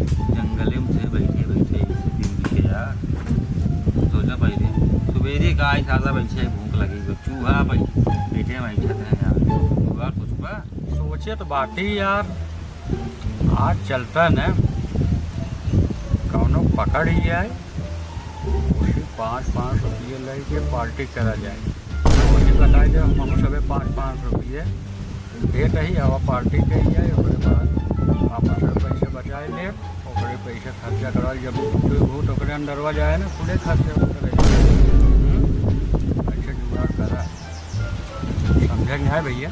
जंगले में थे बैठे बैठे ऐसे दिन बीते यार। सोचा पहले सवेरे का आई खासा बैठे भूख लगी चूहा बैठे बैठे थे यार। कुछ सोचे तो बाटी यार आज चलता न कौनो पकड़ ही जाए, उसी 5-5 रुपये लेके पार्टी करा जाए। वही बताए जब हम सब 5-5 रुपये देते ही हवा पार्टी के जाए। उसके बाद वापस पैसे बचाए ले ओकरे पैसे खर्चा करा। जब भूत ओकरे अंदरवा जाए ना पूरे खर्चे करे पैसे जुगाड़ करा। समझे नहीं है भैया?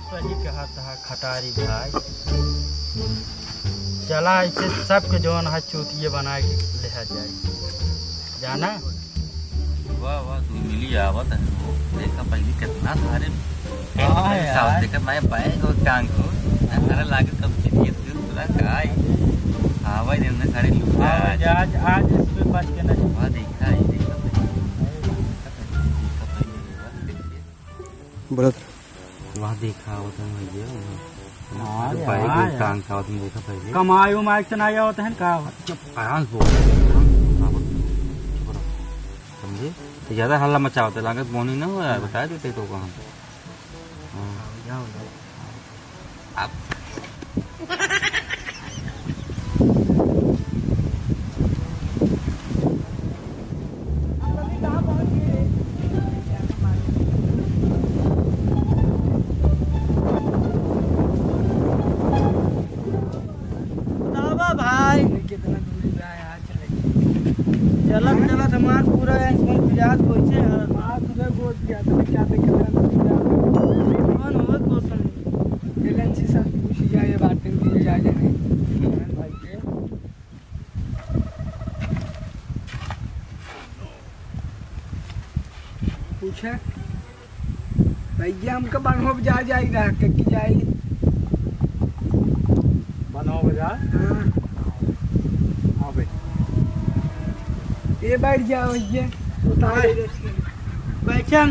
सही कहा था खटारी भाई। चला इसे सबके जौन है चूतिए बना के ले जाए जाना। वाह वाह तू मिली आवत है वो देखा पहले कितना सारे देखा मैं बैग और टांग को अरे लागे कब चलिए पूरा काय आवा ने खड़े लुका आज इस पे बच के नहीं। वाह देखा ही देखा बोला वहाँ देखा होता है भैया हाँ बैग और टांग का तुम देखा पहले कमाई उमाई से नहीं होते हैं का आराम से बोल समझे तो ज़्यादा हल्ला मचा होता है लागत बोनी ना हो यार बता देते तो कहाँ अब भाई कितना दूरी पे आया चलत चलत हमार पूरा इसमें पिजात पहुंचे हाथ उधर गोद गया तो क्या देखा कौन हो क्वेश्चन एजेंसी सब पूछ जाए बातें की जाए नहीं भाई के पूछे भैया हमको बनहो बाजार जाएगा की जाए बनहो बाजार। हाँ ये बैठ जाओ भैया बैठा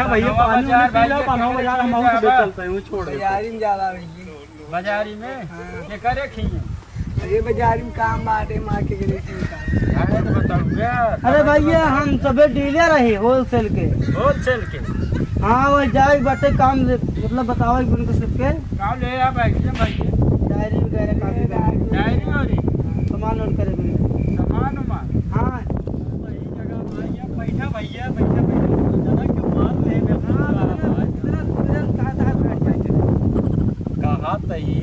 भैया पानी पी लो पानो बाजार हम और चलते हैं छोड़ बाजारी में ज्यादा भैया बाजारी में ये करे खिए अरे बाजारी में काम बाटे मार्केट के रेट में अरे तो बताओ यार। अरे भैया हम सबे डीलर रहे होलसेल के हाँ वो जाए बटे काम मतलब बताओ उनको सबके काम ले आ भैया डायरी वगैरह काफी डायरी और सामान लोड करे सामान हाँ बैठा भैया जना क्यों माल ले कहा तही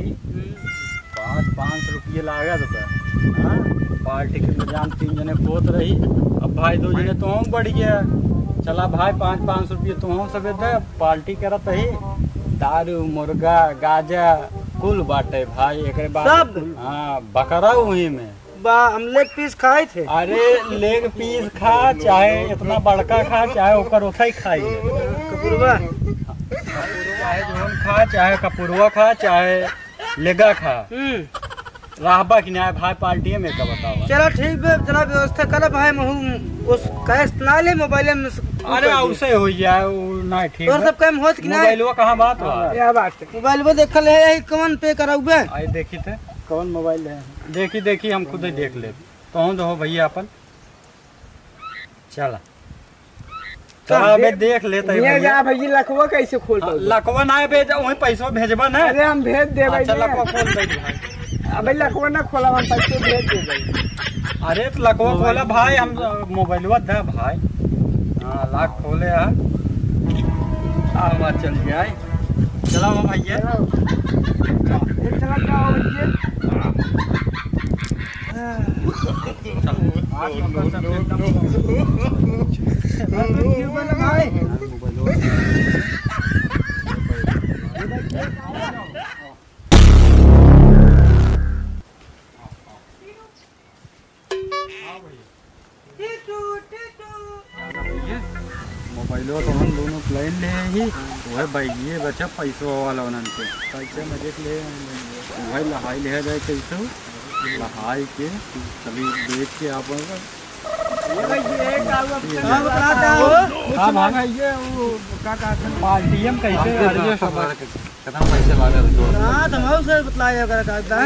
5-5 रुपये लागा तो पार्टी के जान 3 जने खोत रही। अब भाई 2 जने तो हम बढ़ गया चला भाई 5-5 रुपये तो हम सब दे पार्टी करत ही दारू मुर्गा गाजा कुल बाटे भाई एक बाद हाँ बकरा वही में हम लेग पीस खाए थे। अरे लेग पीस खा चाहे इतना बड़का खा चाहे ओकर उठा ही खाई कपूरवा चाहे जोन खा चाहे कपूरवा खा चाहे लेगा खा राहबा कि नहीं भाई पार्टी में का बताओ। चलो ठीक है चला व्यवस्था कर भाई उस कैश ना ले मोबाइल में अरे उसे हो जाए ना ठीक और सब काम होत कि नहीं मोबाइलवा कहां बात है क्या बात है मोबाइलवा देखल है कौन पे कराऊबे आई देखी थे कौन मोबाइल है देखी हम खुद ही देख ले तो हम हो भैया अपन चला अबे देख लेते हैं भैया लखवा कैसे खोल लखवा ना भेज वही पैसा भेजबा ना अरे हम भेज देबे अच्छा लखवा खोल दे भाई अबे लखवा ना खोला हम पैसे भेज देबे अरे तो लखवा खोला भाई हम मोबाइलवा दे भाई हां लाख खोले है आवा चल जाए चला भैया चला क्या हो भैया भाई मोबाइलो तो हम दोनों प्लान ले ही वह बैगिए बचा पैसों वाला उनके पैसे मजे ले वही लहाई ले जाए कैसे लहाई के सभी देख के आप पार्टी कैसे कितना पैसे लागे जोड़ हां तो हम से बतलाया कर का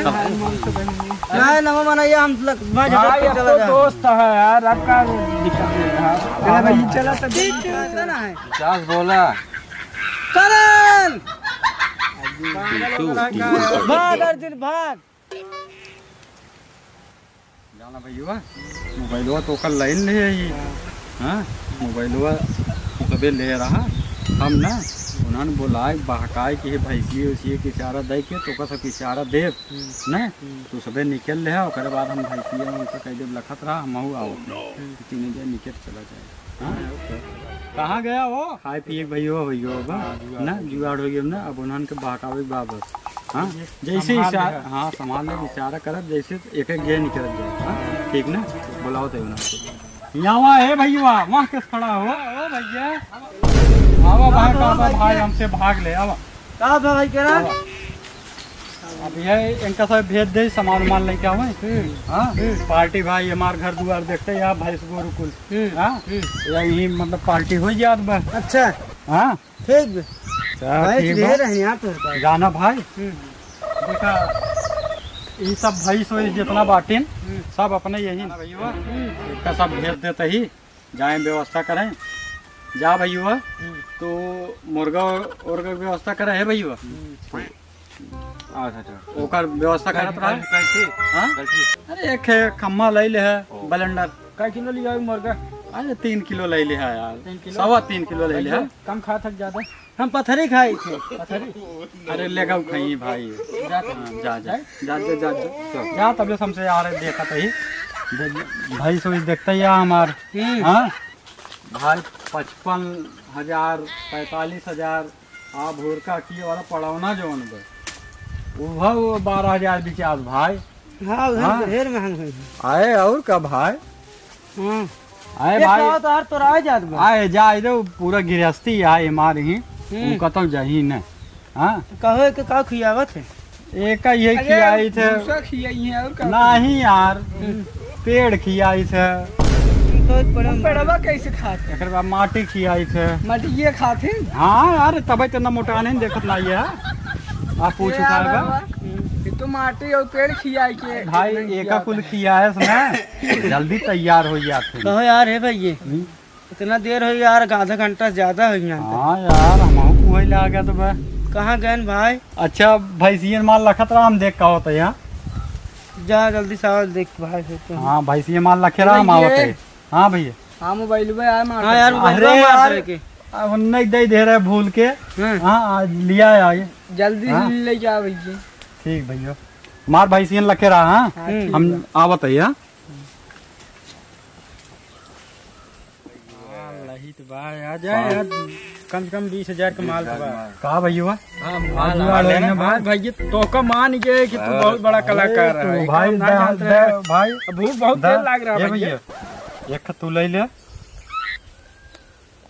ना ना माना ये हम मैं भाई चला तो जा दोस्त है यार, आपका दिक्कत नहीं है भाई, चला तो ना है 50 बोला करण तू भाग अर्जुन भाग जाना भैया मोबाइलवा तो कल लाइन ले आई। हाँ मोबाइलवा कभी ले रहा हम ना उन्होंने बुलाए बहकाए कि भैंसिए उसिए के इशारा दे के तो का सब इशारा दे न तो सबे निकल रहे ओकर बाद हम भैंसिए उनसे कह दे लखत रहा हम आओ तीन दिन निकल चला जाए। हाँ कहाँ गया वो खाए पिए भैया ना जुगाड़ हो गया ना, अब उन्होंने के बहकावे वापस। हाँ जैसे इशारा, हाँ संभाल ले इशारा करब जैसे एक एक गे निकल जाए। हाँ ठीक ना, बुलाओ तो उन्होंने यहाँ है भैया वहाँ किस खड़ा हो ओ भैया आवा भाई हमसे भाग ले आवा का भाई कह रहा अब ये इनका सब भेज दे सामान वामान लेके आवे। हाँ पार्टी भाई हमारे घर द्वार देखते हैं भाई गोरु कुल। हाँ यही मतलब पार्टी हो जात बा। अच्छा हाँ ठीक भाई ठीक ले बा। रहे हैं यहां पे जाना भाई देखा ये सब भाई सो जितना बाटिन सब अपने यही भैया इसका सब भेज देते ही जाए व्यवस्था करें जा भैया तो मुर्गा और का व्यवस्था करे है भैया। अच्छा ओकर व्यवस्था करत रहा कैसे हाँ अरे एक खम्मा ले ले है ब्लेंडर का किलो लिया मुर्गा अरे 3 किलो ले ले है यार 3 किलो? 3.25 किलो ले ले है। कम खा थक ज्यादा हम पत्थरी खाई थे पत्थरी अरे लेगा खाई भाई जा जा जा जा जा जा जा तब हमसे आ रहे देखा ही भाई सो देखते ही हमार। हाँ भाई 55,000 45,000 आ भोर का किए वाला पड़ावना जो वो 12,000 बिचास भाई। हां हाँ। ढेर महंग है। आए और का भाई हां आए ये भाई खाओ तो हर तो रह जात बा आए जा इधर पूरा गृहस्थी आए हमारे ही उनका तो जाही न। हाँ कहो कि का खियावत है एक ये खियाई थे खियाई है और नहीं यार पेड़ खियाई थे तो पेड़वा कैसे खाते एक बाद माटी खियाई थे मटिए खाते हाँ यार तब इतना मोटा नहीं देखत नहीं है आप पूछ उठाएगा तो माटी और पेड़ खियाई के भाई एक कुल खियाए ना जल्दी तैयार हो जाते। कहो यार है भाई ये इतना देर हो यार आधा घंटा ज्यादा हो गया। हाँ यार हम वही ला गया तो भाई कहाँ गए भाई अच्छा भैंसियन माल रखत रहा हम देख का होता है यहाँ जा जल्दी से देख भाई तो हाँ भैंसियन माल रखे रहा हम आवत है। हाँ भैया हाँ मोबाइल में यार हाँ यार अरे यार अब नहीं दे रहे भूल के। हाँ आज लिया आए जल्दी हाँ? ले जा भैया ठीक भैया मार भैंसियन रखे रहा। हाँ हम आवत है। हाँ कम से कम 20,000 का माल था कहा भैया भैया तो का मान गए कि तू बहुत बड़ा कलाकार है भाई भाई भूख बहुत तेज लग रहा है भैया एक तू ले ले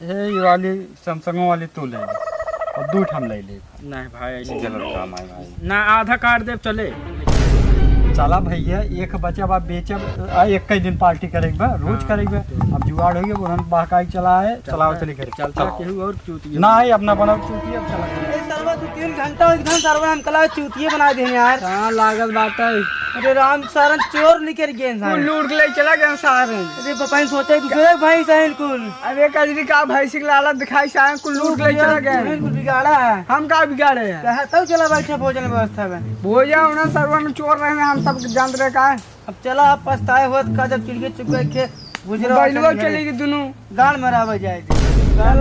ये वाली सैमसंग वाली तू ले ले और 2 हम ले ले। नहीं भाई ऐसे गलत काम है भाई ना आधा काट दे चले चला भैया एक बचा बा बेचब एक ही दिन पार्टी करेंगे बा रोज करेंगे अब जुगाड़ हो गया उन्होंने बहकाई चला है चलाओ चली कर चलता केहू और चूतिया ना ही अपना बना चूतिया अब चला सरवा 2-3 घंटा एकदम सरवा हम कला चूतिया बना दे यार हां लागल बात है। अरे राम सारन चोर निकल गए इंसान लूट ले चला गए सारन। अरे पापा ने सोचा कि दूसरे भाई साहन कुल अरे कजरी का भाई से लाला दिखाई सारन कुल लूट ले चला गए कुल बिगाड़ा है हम का बिगाड़े हैं कहा तब चला बैठा भोजन व्यवस्था में भोजन उन्हें सरवा में चोर रहे हैं हम सब जान रहे का है। अब चला आप पछताए होत का जब चिड़के चुप गए के गुजरा चलेगी दोनों गाड़ मरावा जाए गाड़